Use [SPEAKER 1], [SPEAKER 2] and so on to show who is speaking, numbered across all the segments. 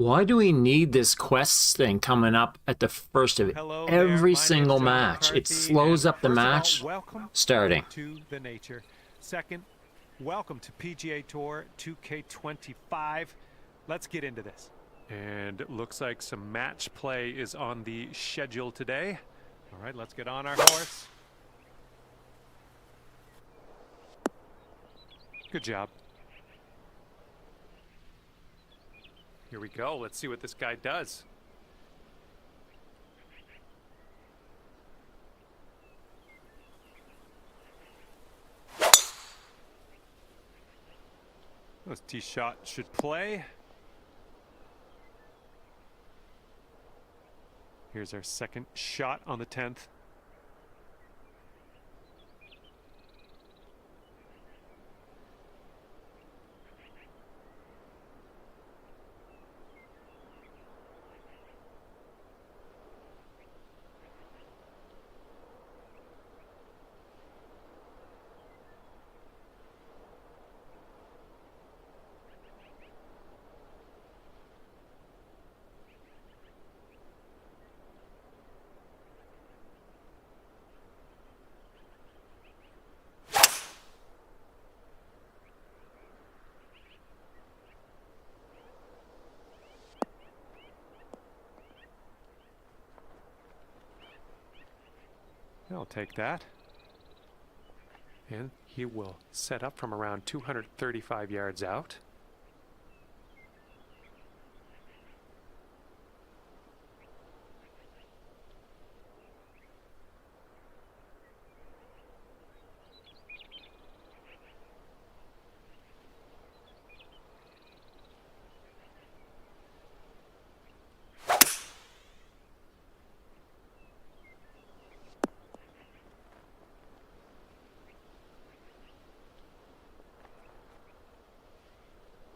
[SPEAKER 1] Why do we need this quests thing coming up at the first of
[SPEAKER 2] Hello
[SPEAKER 1] every
[SPEAKER 2] there. My
[SPEAKER 1] single
[SPEAKER 2] name's John
[SPEAKER 1] match? It
[SPEAKER 2] McCarthy,
[SPEAKER 1] slows
[SPEAKER 2] and
[SPEAKER 1] up the
[SPEAKER 2] first of all,
[SPEAKER 1] match
[SPEAKER 2] welcome
[SPEAKER 1] starting.
[SPEAKER 2] to the nature. Second, welcome to PGA Tour 2K25. Let's get into this. And it looks like some match play is on the schedule today. All right, let's get on our horse. Good job. Here we go. Let's see what this guy does. This tee shot should play. Here's our second shot on the 10th. I'll take that. And he will set up from around 235 yards out.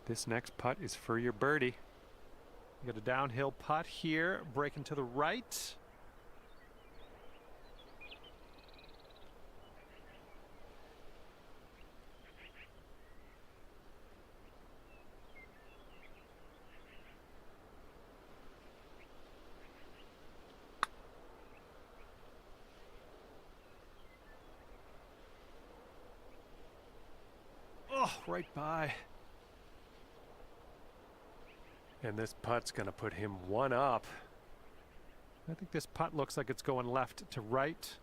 [SPEAKER 2] This next putt is for your birdie. You got a downhill putt here, breaking to the right. Oh, right by. And this putt's going to put him one up. I think this putt looks like it's going left to right.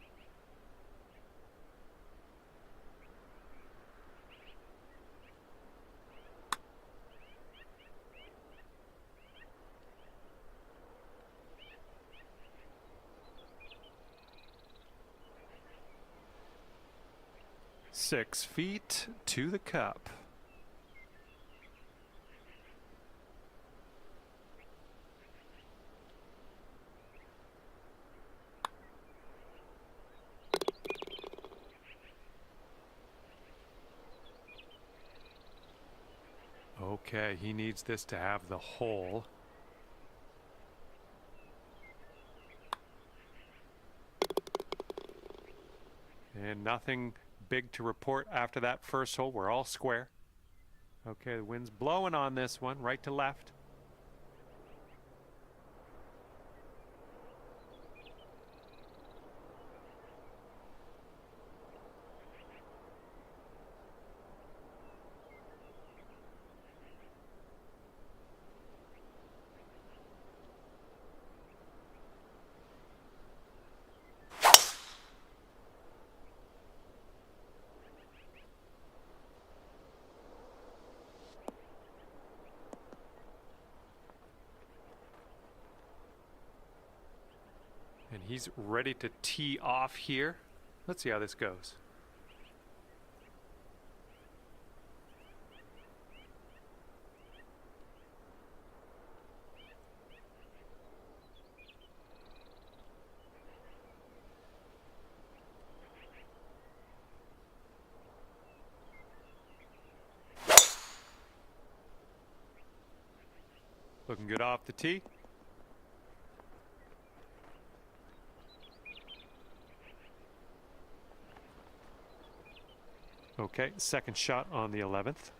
[SPEAKER 2] Six feet to the cup. Okay, he needs this to have the hole. And nothing big to report after that first hole. We're all square. Okay, the wind's blowing on this one, right to left. And he's ready to tee off here. Let's see how this goes. Looking good off the tee. Okay, second shot on the 11th.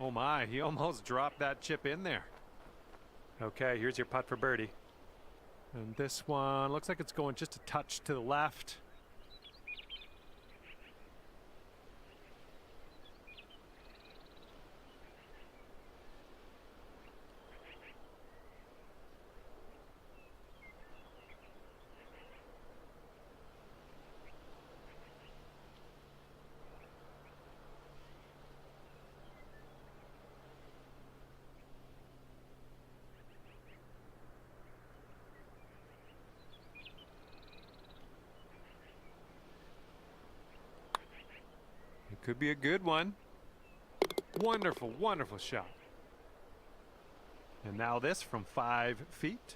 [SPEAKER 2] Oh my, he almost dropped that chip in there. Okay, here's your putt for birdie. And this one looks like it's going just a touch to the left. It could be a good one. Wonderful, wonderful shot. And now this from 5 feet.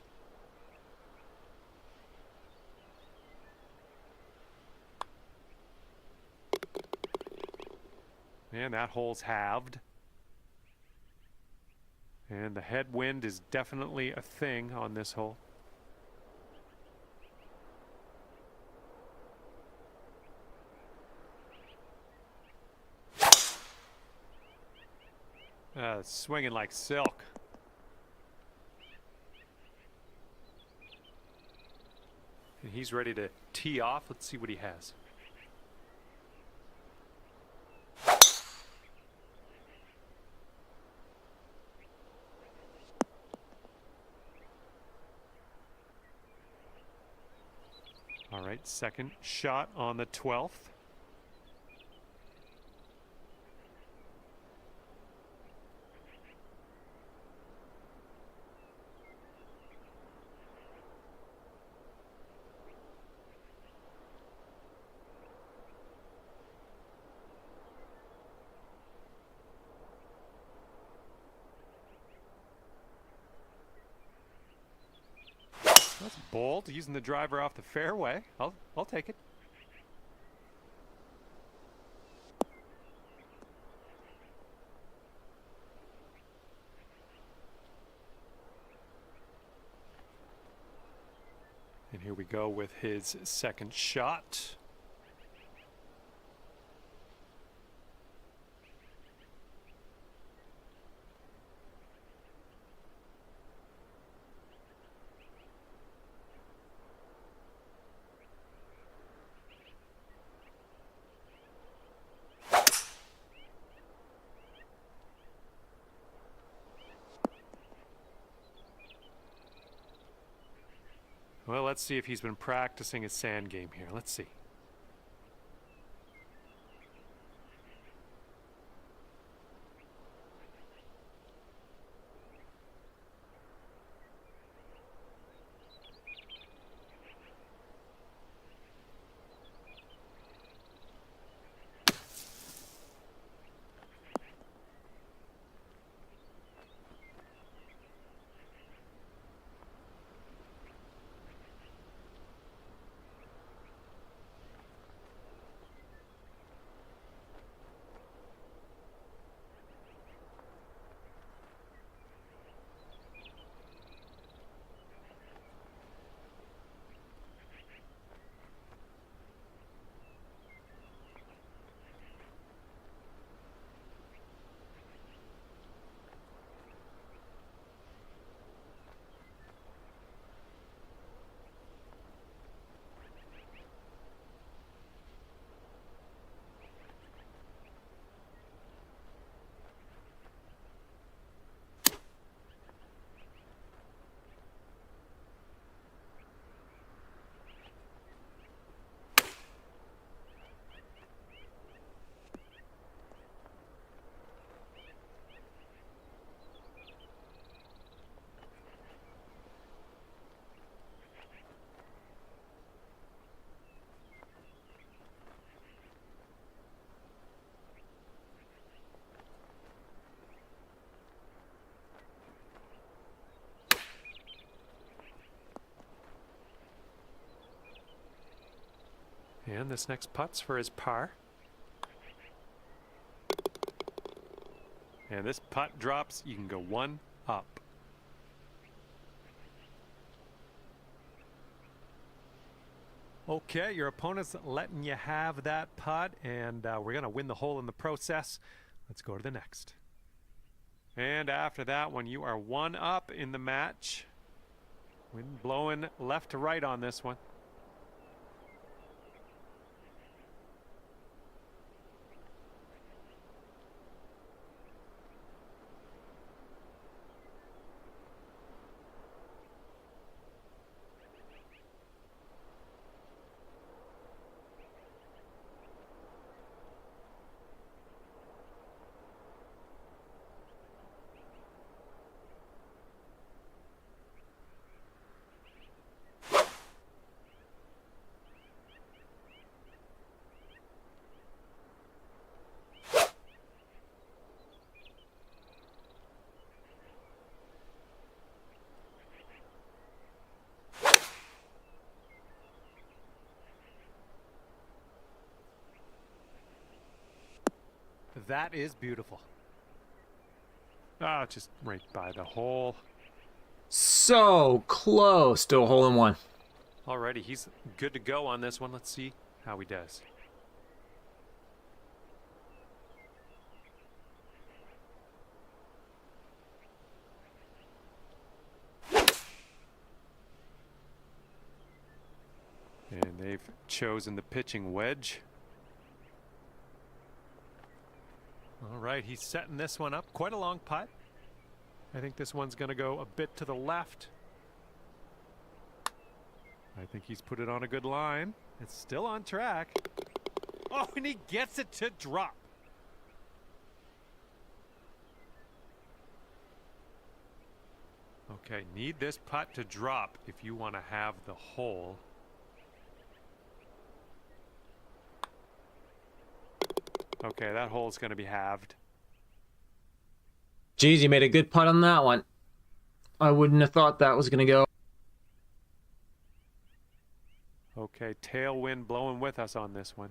[SPEAKER 2] And that hole's halved. And the headwind is definitely a thing on this hole. Swinging like silk. And he's ready to tee off. Let's see what he has. All right, second shot on the 12th. That's bold, using the driver off the fairway. I'll take it. And here we go with his second shot. Well, let's see if he's been practicing his sand game here. Let's see. And this next putt's for his par. And this putt drops, you can go one up. Okay, your opponent's letting you have that putt, and we're going to win the hole in the process. Let's go to the next. And after that one, you are 1 up in the match. Wind blowing left to right on this one. That is beautiful. Ah, just right by the hole.
[SPEAKER 1] So close to a hole-in-one.
[SPEAKER 2] Alrighty, he's good to go on this one. Let's see how he does. And they've chosen the pitching wedge. All right, he's setting this one up. Quite a long putt. I think this one's going to go a bit to the left. I think he's put it on a good line. It's still on track. Oh, and he gets it to drop. Okay, need this putt to drop if you want to have the hole. Okay, that hole's going to be halved.
[SPEAKER 1] Geez, you made a good putt on that one. I wouldn't have thought that was going to go.
[SPEAKER 2] Okay, tailwind blowing with us on this one.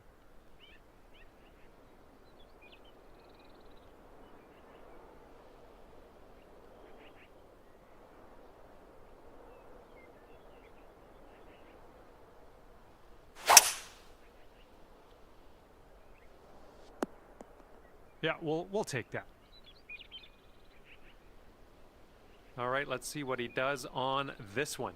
[SPEAKER 2] Yeah, we'll take that. All right, let's see what he does on this one.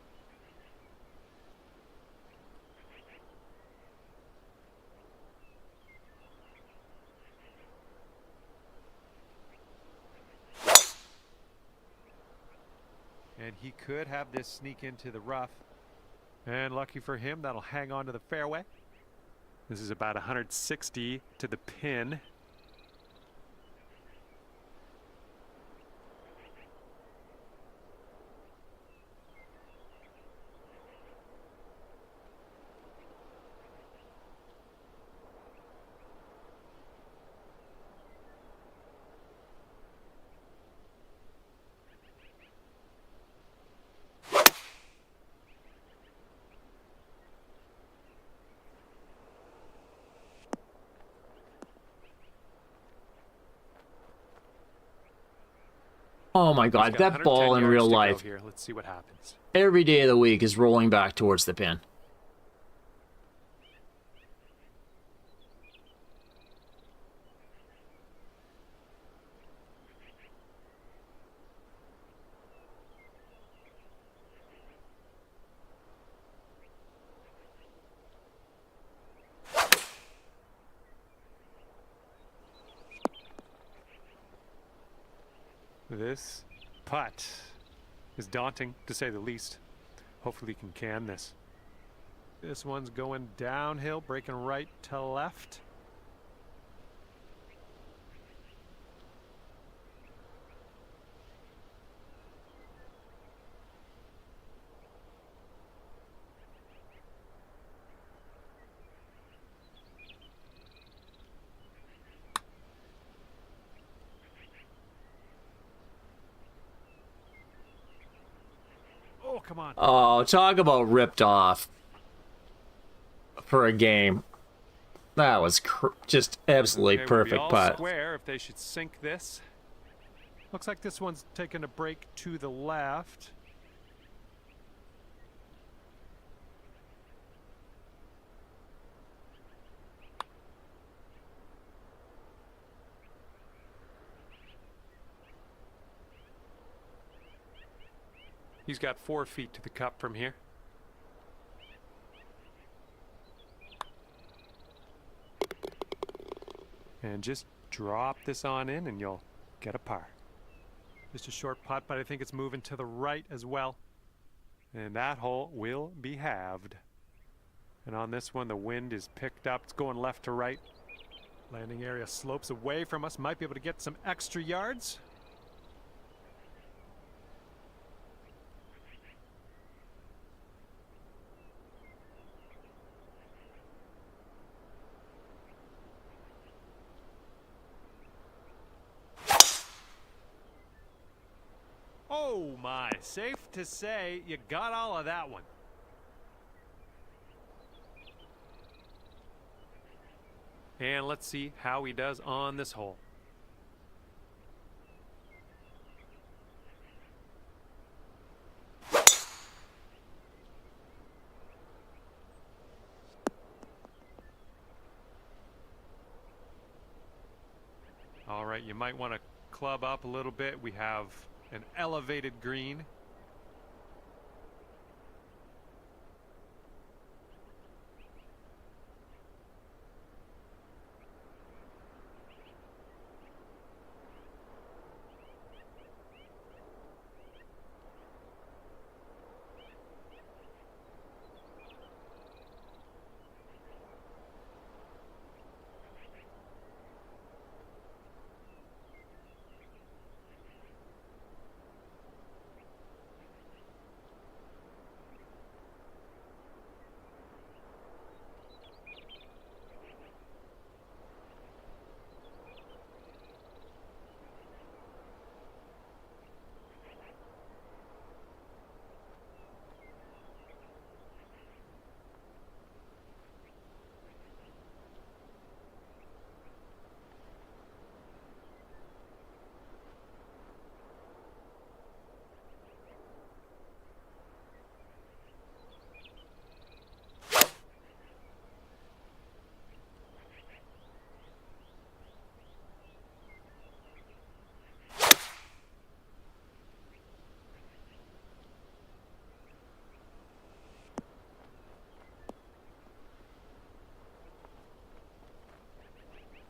[SPEAKER 2] And he could have this sneak into the rough. And lucky for him, that'll hang on to the fairway. This is about 160 to the pin.
[SPEAKER 1] Oh my God, that ball in real life,
[SPEAKER 2] here. Let's see what happens.
[SPEAKER 1] every day of the week is rolling back towards the pin.
[SPEAKER 2] This putt is daunting, to say the least. Hopefully he can this. This one's going downhill, breaking right to left. Oh, come on.
[SPEAKER 1] Oh, talk about ripped off for a game. That was just absolutely perfect
[SPEAKER 2] all
[SPEAKER 1] putt.
[SPEAKER 2] Square if they should sink this. Looks like this one's taking a break to the left. He's got 4 feet to the cup from here. And just drop this on in and you'll get a par. Just a short putt, but I think it's moving to the right as well. And that hole will be halved. And on this one, the wind is picked up. It's going left to right. Landing area slopes away from us. Might be able to get some extra yards. Oh my, safe to say you got all of that one. And let's see how he does on this hole. All right, you might want to club up a little bit. We have an elevated green.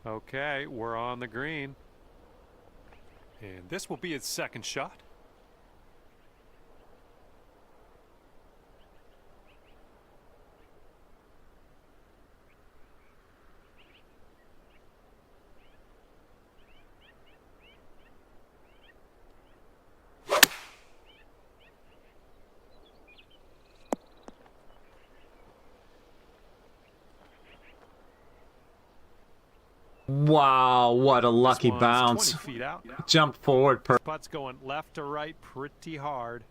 [SPEAKER 2] Okay, we're on the green. And this will be his second shot.
[SPEAKER 1] Wow, what a lucky
[SPEAKER 2] This one's
[SPEAKER 1] bounce.
[SPEAKER 2] 20 feet out.
[SPEAKER 1] Jump forward.
[SPEAKER 2] Putt's going left to right pretty hard.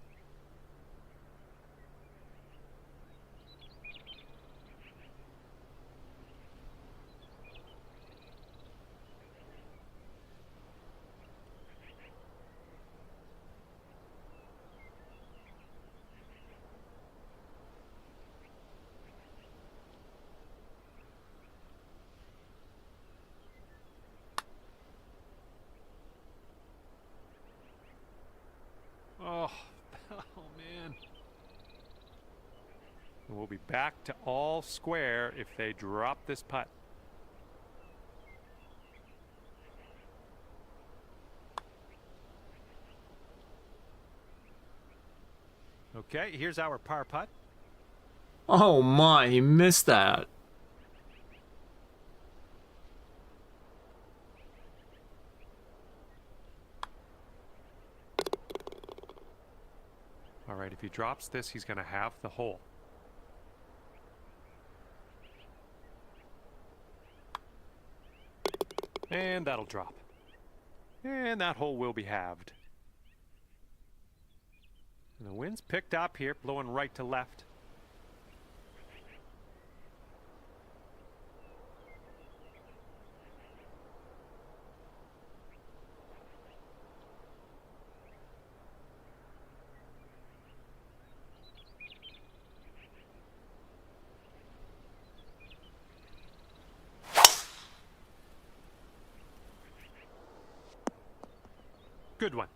[SPEAKER 2] Oh, oh man. And we'll be back to all square if they drop this putt. Okay, here's our par putt.
[SPEAKER 1] Oh my, he missed that.
[SPEAKER 2] All right, if he drops this, he's going to have the hole. And that'll drop. And that hole will be halved. And the wind's picked up here, blowing right to left. Good one.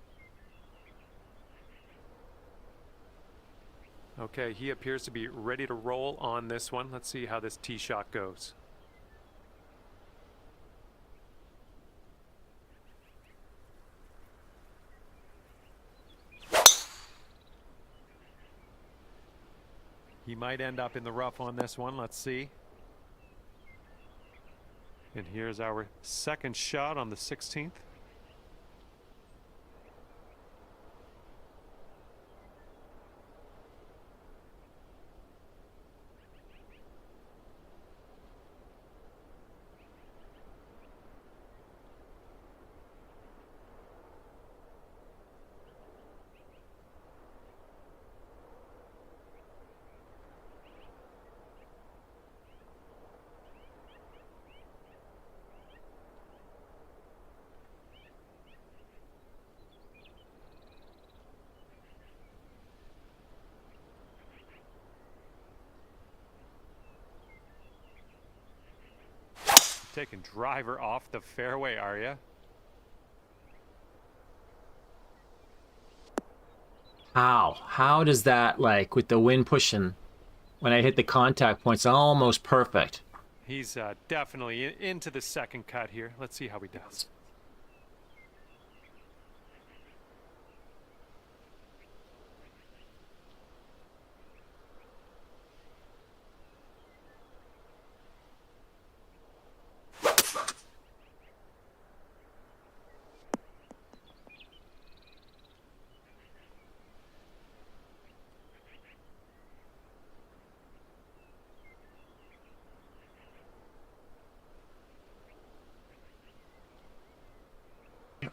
[SPEAKER 2] Okay, he appears to be ready to roll on this one. Let's see how this tee shot goes. He might end up in the rough on this one. Let's see. And here's our second shot on the 16th. Taking driver off the fairway, are you?
[SPEAKER 1] How does that, like, with the wind pushing, when I hit the contact points, almost perfect.
[SPEAKER 2] He's definitely into the second cut here. Let's see how he does.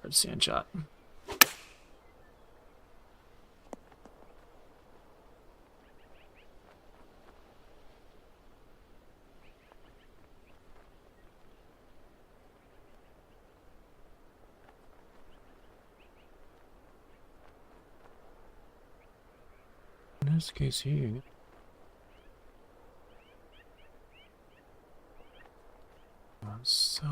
[SPEAKER 1] Hard sand shot. In this case here. So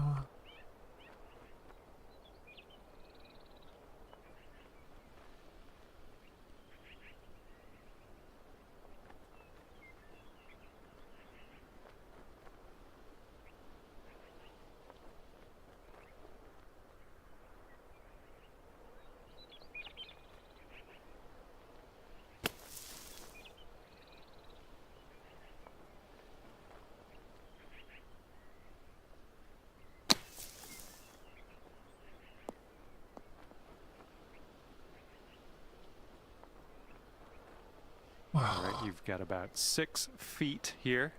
[SPEAKER 2] All right, you've got about 6 feet here.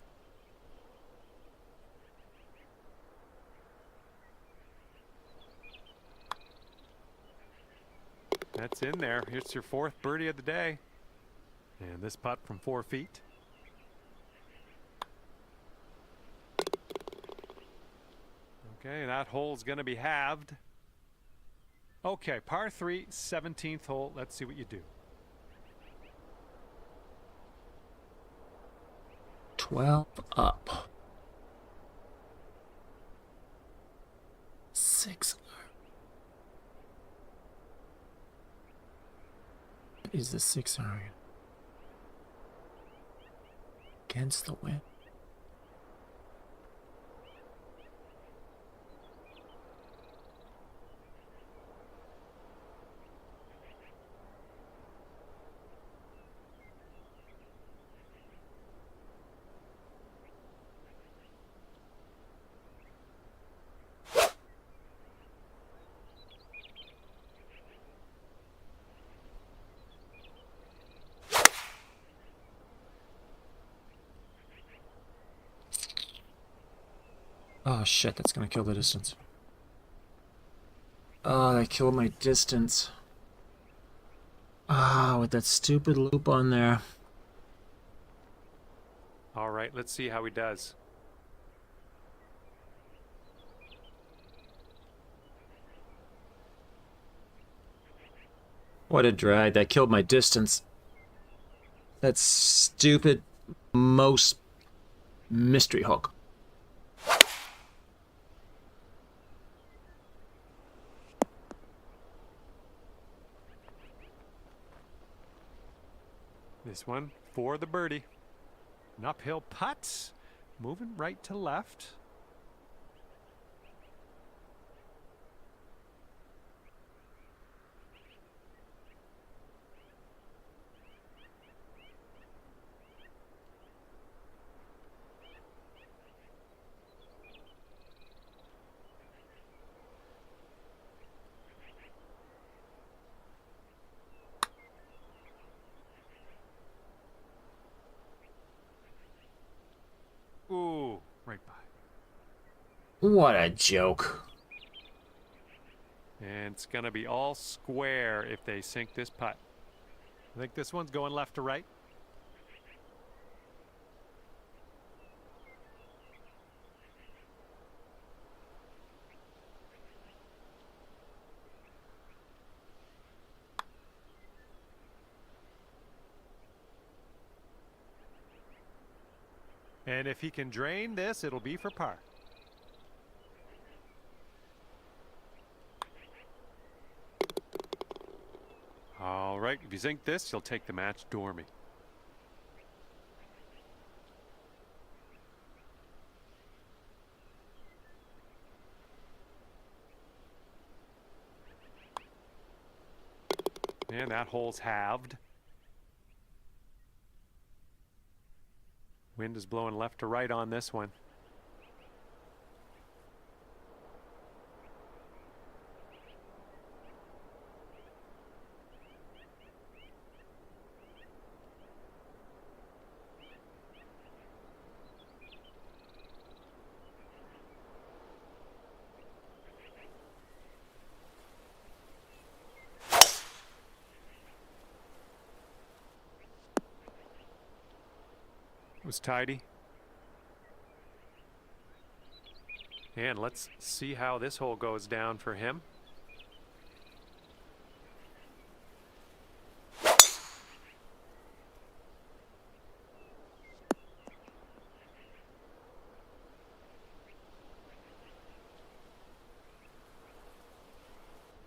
[SPEAKER 2] That's in there. Here's your 4th birdie of the day. And this putt from 4 feet. Okay, that hole's going to be halved. Okay, par 3, 17th hole. Let's see what you do.
[SPEAKER 1] 12 up. 6. Is the 6 iron against the wind? Oh shit, that's gonna kill the distance. Oh, that killed my distance. Ah, with that stupid loop on there.
[SPEAKER 2] All right, let's see how he does.
[SPEAKER 1] What a drag. That killed my distance. That stupid most mystery hook.
[SPEAKER 2] This one for the birdie. An uphill putt. Moving right to left. Ooh, right by.
[SPEAKER 1] What a joke.
[SPEAKER 2] And it's going to be all square if they sink this putt. I think this one's going left to right. And if he can drain this, it'll be for par. All right, if you sink this, you'll take the match dormy. And that hole's halved. Wind is blowing left to right on this one. It was tidy. And let's see how this hole goes down for him.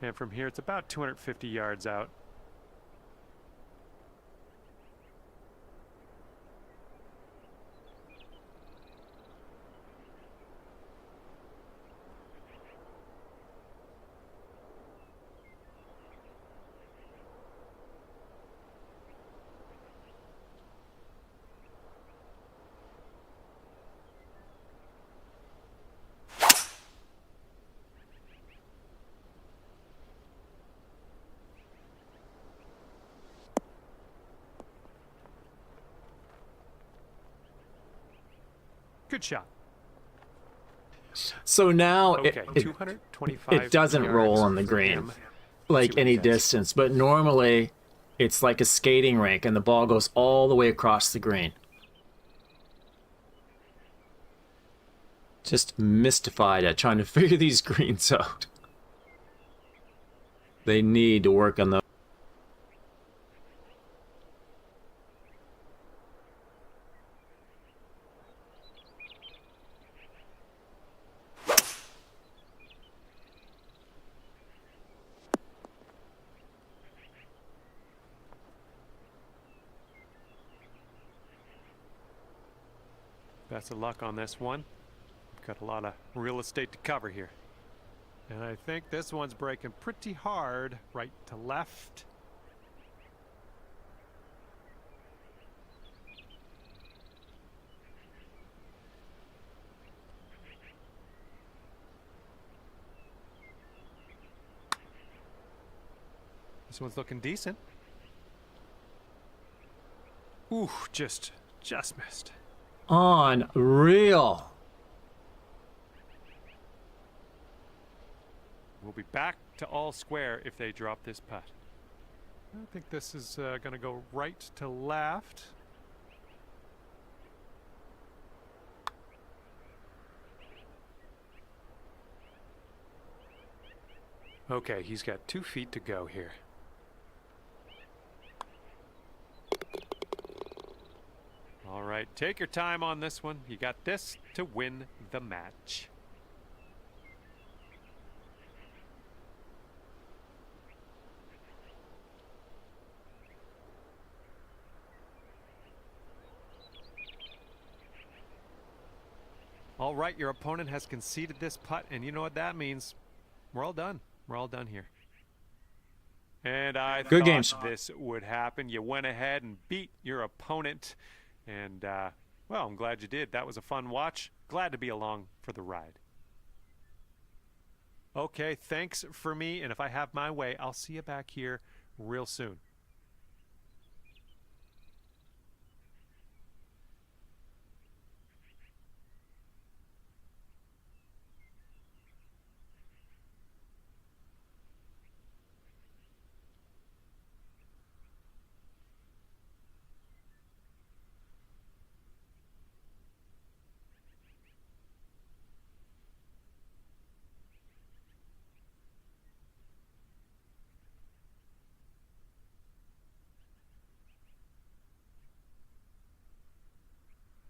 [SPEAKER 2] And from here, it's about 250 yards out. Good shot.
[SPEAKER 1] So now
[SPEAKER 2] Okay, 225
[SPEAKER 1] it doesn't roll
[SPEAKER 2] yards
[SPEAKER 1] on the
[SPEAKER 2] for
[SPEAKER 1] green
[SPEAKER 2] him.
[SPEAKER 1] like
[SPEAKER 2] See what
[SPEAKER 1] any
[SPEAKER 2] he does.
[SPEAKER 1] distance, but normally it's like a skating rink and the ball goes all the way across the green. Just mystified at trying to figure these greens out. They need to work on those.
[SPEAKER 2] Best of luck on this one. Got a lot of real estate to cover here. And I think this one's breaking pretty hard right to left. This one's looking decent. Ooh, just missed.
[SPEAKER 1] Unreal.
[SPEAKER 2] We'll be back to all square if they drop this putt. I think this is going to go right to left. Okay, he's got 2 feet to go here. All right, take your time on this one. You got this to win the match. All right, your opponent has conceded this putt, and you know what that means. We're all done. We're all done here. And I
[SPEAKER 1] Good
[SPEAKER 2] thought
[SPEAKER 1] games.
[SPEAKER 2] this would happen. You went ahead and beat your opponent. And, well, I'm glad you did. That was a fun watch. Glad to be along for the ride. Okay, thanks for me. And if I have my way, I'll see you back here real soon.